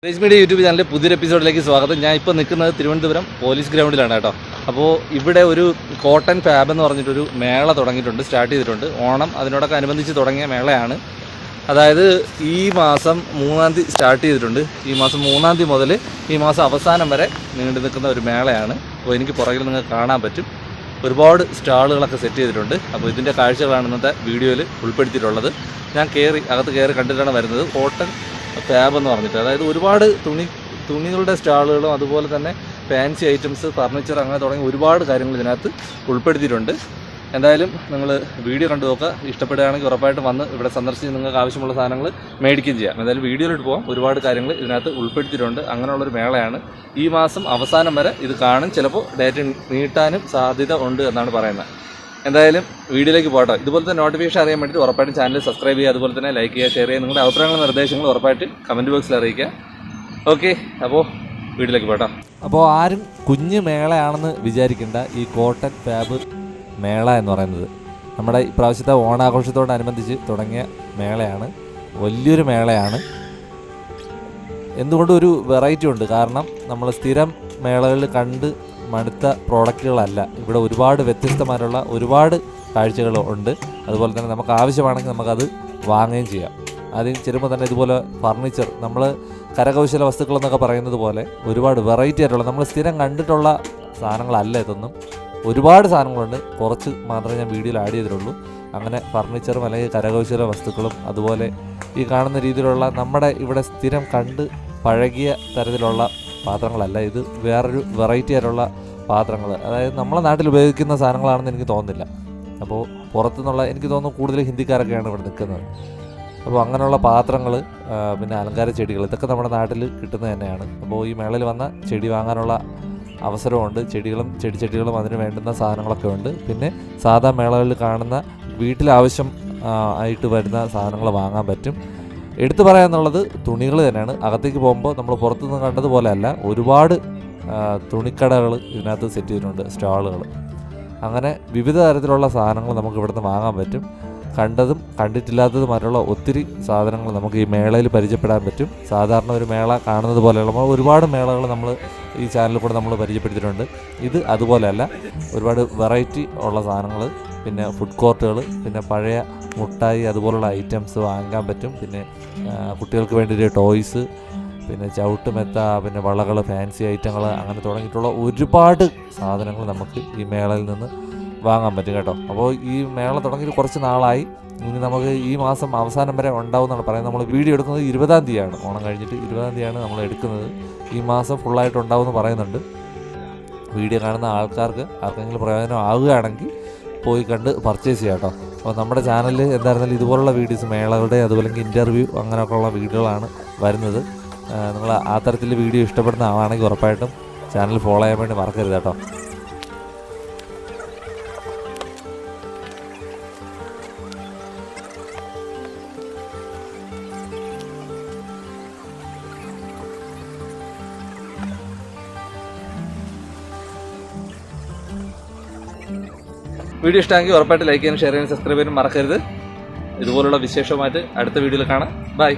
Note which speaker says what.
Speaker 1: Raise media YouTube ചാനലിലെ പുതിയൊരു എപ്പിസോഡിലേക്ക് സ്വാഗതം. ഞാൻ ഇപ്പോൾ നിൽക്കുന്നത് തിരുവനന്തപുരം പോലീസ് ഗ്രൗണ്ടിലാണ് കേട്ടോ. അപ്പോൾ ഇവിടെ ഒരു കോട്ടൺ ഫാബ് എന്ന് പറഞ്ഞിട്ടൊരു മേള തുടങ്ങിയിട്ടുണ്ട്, സ്റ്റാർട്ട് ചെയ്തിട്ടുണ്ട്. ഓണം അതിനോടൊക്കെ അനുബന്ധിച്ച് തുടങ്ങിയ മേളയാണ്. അതായത് ഈ മാസം 3-ാം തീയതി സ്റ്റാർട്ട് ചെയ്തിട്ടുണ്ട്. ഈ മാസം 3-ാം തീയതി മുതൽ ഈ മാസം അവസാനം വരെ നീണ്ടു നിൽക്കുന്ന ഒരു മേളയാണ്. അപ്പോൾ എനിക്ക് പുറകിൽ നിങ്ങൾക്ക് കാണാൻ പറ്റും, ഒരുപാട് സ്റ്റാളുകളൊക്കെ സെറ്റ് ചെയ്തിട്ടുണ്ട്. അപ്പോൾ ഇതിൻ്റെ കാഴ്ചകളാണ് ഇന്നത്തെ വീഡിയോയിൽ ഉൾപ്പെടുത്തിയിട്ടുള്ളത്. ഞാൻ അകത്ത് കയറി കണ്ടിട്ടാണ് വരുന്നത്. കോട്ടൺ ഫാബ് എന്ന് പറഞ്ഞിട്ട്, അതായത് ഒരുപാട് തുണികളുടെ സ്റ്റാളുകളും അതുപോലെ തന്നെ ഫാൻസി ഐറ്റംസ്, ഫർണിച്ചർ, അങ്ങനെ തുടങ്ങി ഒരുപാട് കാര്യങ്ങൾ ഇതിനകത്ത് ഉൾപ്പെടുത്തിയിട്ടുണ്ട്. എന്തായാലും നിങ്ങൾ വീഡിയോ കണ്ടു നോക്കുക. ഇഷ്ടപ്പെടുകയാണെങ്കിൽ ഉറപ്പായിട്ടും വന്ന് ഇവിടെ സന്ദർശിച്ച് നിങ്ങൾക്ക് ആവശ്യമുള്ള സാധനങ്ങൾ മേടിക്കുകയും ചെയ്യാം. എന്തായാലും വീഡിയോയിലിട്ട് പോകാം. ഒരുപാട് കാര്യങ്ങൾ ഇതിനകത്ത് ഉൾപ്പെടുത്തിയിട്ടുണ്ട്. അങ്ങനെയുള്ളൊരു മേളയാണ്. ഈ മാസം അവസാനം വരെ ഇത് കാണും. ചിലപ്പോൾ ഡേറ്റ് നീട്ടാനും സാധ്യത ഉണ്ട് എന്നാണ് പറയുന്നത്. എന്തായാലും വീഡിയോയിലേക്ക് പോകട്ടോ. ഇതുപോലത്തെ നോട്ടിഫിക്കേഷൻ അറിയാൻ വേണ്ടിയിട്ട് ഉറപ്പായിട്ടും ചാനൽ സബ്സ്ക്രൈബ് ചെയ്യുക, അതുപോലെ തന്നെ ലൈക്ക് ചെയ്യുക, ഷെയർ ചെയ്യുക. നിങ്ങളുടെ അഭിപ്രായങ്ങളും നിർദ്ദേശങ്ങളും ഉറപ്പായിട്ട് കമൻറ്റ് ബോക്സിൽ അറിയിക്കുക. ഓക്കെ, അപ്പോൾ വീഡിയോയിലേക്ക് പോകട്ടോ. അപ്പോൾ ആരും കുഞ്ഞ് മേളയാണെന്ന് വിചാരിക്കേണ്ട. ഈ കോട്ടൺ ഫാബ് മേള എന്ന് പറയുന്നത് നമ്മുടെ ഇപ്രാവശ്യത്തെ ഓണാഘോഷത്തോടനുബന്ധിച്ച് തുടങ്ങിയ മേളയാണ്. വലിയൊരു മേളയാണ്. എന്തുകൊണ്ടും ഒരു വെറൈറ്റി ഉണ്ട്. കാരണം നമ്മൾ സ്ഥിരം മേളകളിൽ കണ്ട് മടുത്ത പ്രോഡക്റ്റുകളല്ല. ഇവിടെ ഒരുപാട് വ്യത്യസ്തമായിട്ടുള്ള ഒരുപാട് കാഴ്ചകൾ ഉണ്ട്. അതുപോലെ തന്നെ നമുക്ക് ആവശ്യമാണെങ്കിൽ നമുക്കത് വാങ്ങുകയും ചെയ്യാം. അതിന് ചെല്ലുമ്പോൾ തന്നെ ഇതുപോലെ ഫർണിച്ചർ, നമ്മൾ കരകൗശല വസ്തുക്കളെന്നൊക്കെ പറയുന്നത് പോലെ ഒരുപാട് വെറൈറ്റി ആയിട്ടുള്ള, നമ്മൾ സ്ഥിരം കണ്ടിട്ടുള്ള സാധനങ്ങളല്ല ഇതൊന്നും. ഒരുപാട് സാധനങ്ങളുണ്ട്. കുറച്ച് മാത്രമേ ഞാൻ വീഡിയോയിൽ ആഡ് ചെയ്തിട്ടുള്ളൂ. അങ്ങനെ ഫർണിച്ചറും അല്ലെങ്കിൽ കരകൗശല വസ്തുക്കളും അതുപോലെ ഈ കാണുന്ന രീതിയിലുള്ള നമ്മുടെ ഇവിടെ സ്ഥിരം കണ്ട് പഴകിയ തരത്തിലുള്ള പാത്രങ്ങളല്ല. ഇത് വേറൊരു വെറൈറ്റി ആയിട്ടുള്ള പാത്രങ്ങൾ, അതായത് നമ്മളെ നാട്ടിൽ ഉപയോഗിക്കുന്ന സാധനങ്ങളാണെന്ന് എനിക്ക് തോന്നുന്നില്ല. അപ്പോൾ പുറത്തുനിന്നുള്ള, എനിക്ക് തോന്നുന്നു കൂടുതൽ ഹിന്ദിക്കാരൊക്കെയാണ് ഇവിടെ നിൽക്കുന്നത്. അപ്പോൾ അങ്ങനെയുള്ള പാത്രങ്ങൾ, പിന്നെ അലങ്കാര ചെടികൾ, ഇതൊക്കെ നമ്മുടെ നാട്ടിൽ കിട്ടുന്നത് തന്നെയാണ്. അപ്പോൾ ഈ മേളയിൽ വന്ന ചെടി വാങ്ങാനുള്ള അവസരമുണ്ട്. ചെടിച്ചട്ടികളും അതിന് വേണ്ടുന്ന സാധനങ്ങളൊക്കെ ഉണ്ട്. പിന്നെ സാധാ മേളകളിൽ കാണുന്ന വീട്ടിലാവശ്യം ആയിട്ട് വരുന്ന സാധനങ്ങൾ വാങ്ങാൻ പറ്റും. എടുത്തു പറയാന്നുള്ളത് തുണികൾ തന്നെയാണ്. അകത്തേക്ക് പോകുമ്പോൾ നമ്മൾ പുറത്തുനിന്ന് കണ്ടതുപോലെ അല്ല, ഒരുപാട് തുണിക്കടകൾ ഇതിനകത്ത് സെറ്റ് ചെയ്തിട്ടുണ്ട്, സ്റ്റാളുകൾ. അങ്ങനെ വിവിധ തരത്തിലുള്ള സാധനങ്ങൾ നമുക്ക് ഇവിടുന്ന് വാങ്ങാൻ പറ്റും. കണ്ടതും കണ്ടിട്ടില്ലാത്തതുമായിട്ടുള്ള ഒത്തിരി സാധനങ്ങൾ നമുക്ക് ഈ മേളയിൽ പരിചയപ്പെടാൻ പറ്റും. സാധാരണ ഒരു മേള കാണുന്നത് പോലെയുള്ള ഒരുപാട് മേളകൾ നമ്മൾ ഈ ചാനലിൽ കൂടെ നമ്മൾ പരിചയപ്പെടുത്തിയിട്ടുണ്ട്. ഇത് അതുപോലെയല്ല, ഒരുപാട് വെറൈറ്റി ഉള്ള സാധനങ്ങൾ, പിന്നെ ഫുഡ് കോർട്ടുകൾ, പിന്നെ പഴയ മുട്ടായി അതുപോലുള്ള ഐറ്റംസ് വാങ്ങാൻ പറ്റും. പിന്നെ കുട്ടികൾക്ക് വേണ്ടിയിട്ട് ടോയ്സ്, പിന്നെ ചവിട്ടുമെത്ത, പിന്നെ വളകൾ, ഫാൻസി ഐറ്റങ്ങൾ, അങ്ങനെ തുടങ്ങിയിട്ടുള്ള ഒരുപാട് സാധനങ്ങൾ നമുക്ക് ഈ മേളയിൽ നിന്ന് വാങ്ങാൻ പറ്റും കേട്ടോ. അപ്പോൾ ഈ മേള തുടങ്ങിയിട്ട് കുറച്ച് നാളായി. ഇനി നമുക്ക് ഈ മാസം അവസാനം വരെ ഉണ്ടാവുമെന്നാണ് പറയുന്നത്. നമ്മൾ വീഡിയോ എടുക്കുന്നത് 20-ാം തീയതിയാണ്, ഓണം കഴിഞ്ഞിട്ട് 20-ാം തീയതിയാണ് നമ്മൾ എടുക്കുന്നത്. ഈ മാസം ഫുള്ളായിട്ട് ഉണ്ടാവുമെന്ന് പറയുന്നുണ്ട്. വീഡിയോ കാണുന്ന ആൾക്കാർക്ക് ആർക്കെങ്കിലും പ്രയോജനം ആവുകയാണെങ്കിൽ പോയി കണ്ട് പർച്ചേസ് ചെയ്യാം കേട്ടോ. അപ്പോൾ നമ്മുടെ ചാനലിൽ എന്തായിരുന്നാലും ഇതുപോലുള്ള വീഡിയോസ്, മേളകളുടെ അതുപോലെ ഇൻ്റർവ്യൂ അങ്ങനെയൊക്കെയുള്ള വീഡിയോകളാണ് വരുന്നത്. നിങ്ങൾ ആ തരത്തിൽ വീഡിയോ ഇഷ്ടപ്പെടുന്ന ആളാണെങ്കിൽ ഉറപ്പായിട്ടും ചാനൽ ഫോളോ ചെയ്യാൻ വേണ്ടി മറക്കരുത് കേട്ടോ. വീഡിയോ ഇഷ്ടമെങ്കിൽ ഉറപ്പായിട്ട് ലൈക്ക് ചെയ്യാനും ഷെയർ ചെയ്യാനും സബ്സ്ക്രൈബ് ചെയ്യാനും മറക്കരുത്. ഇതുപോലുള്ള വിശേഷമായിട്ട് അടുത്ത വീഡിയോയിൽ കാണാം. ബൈ.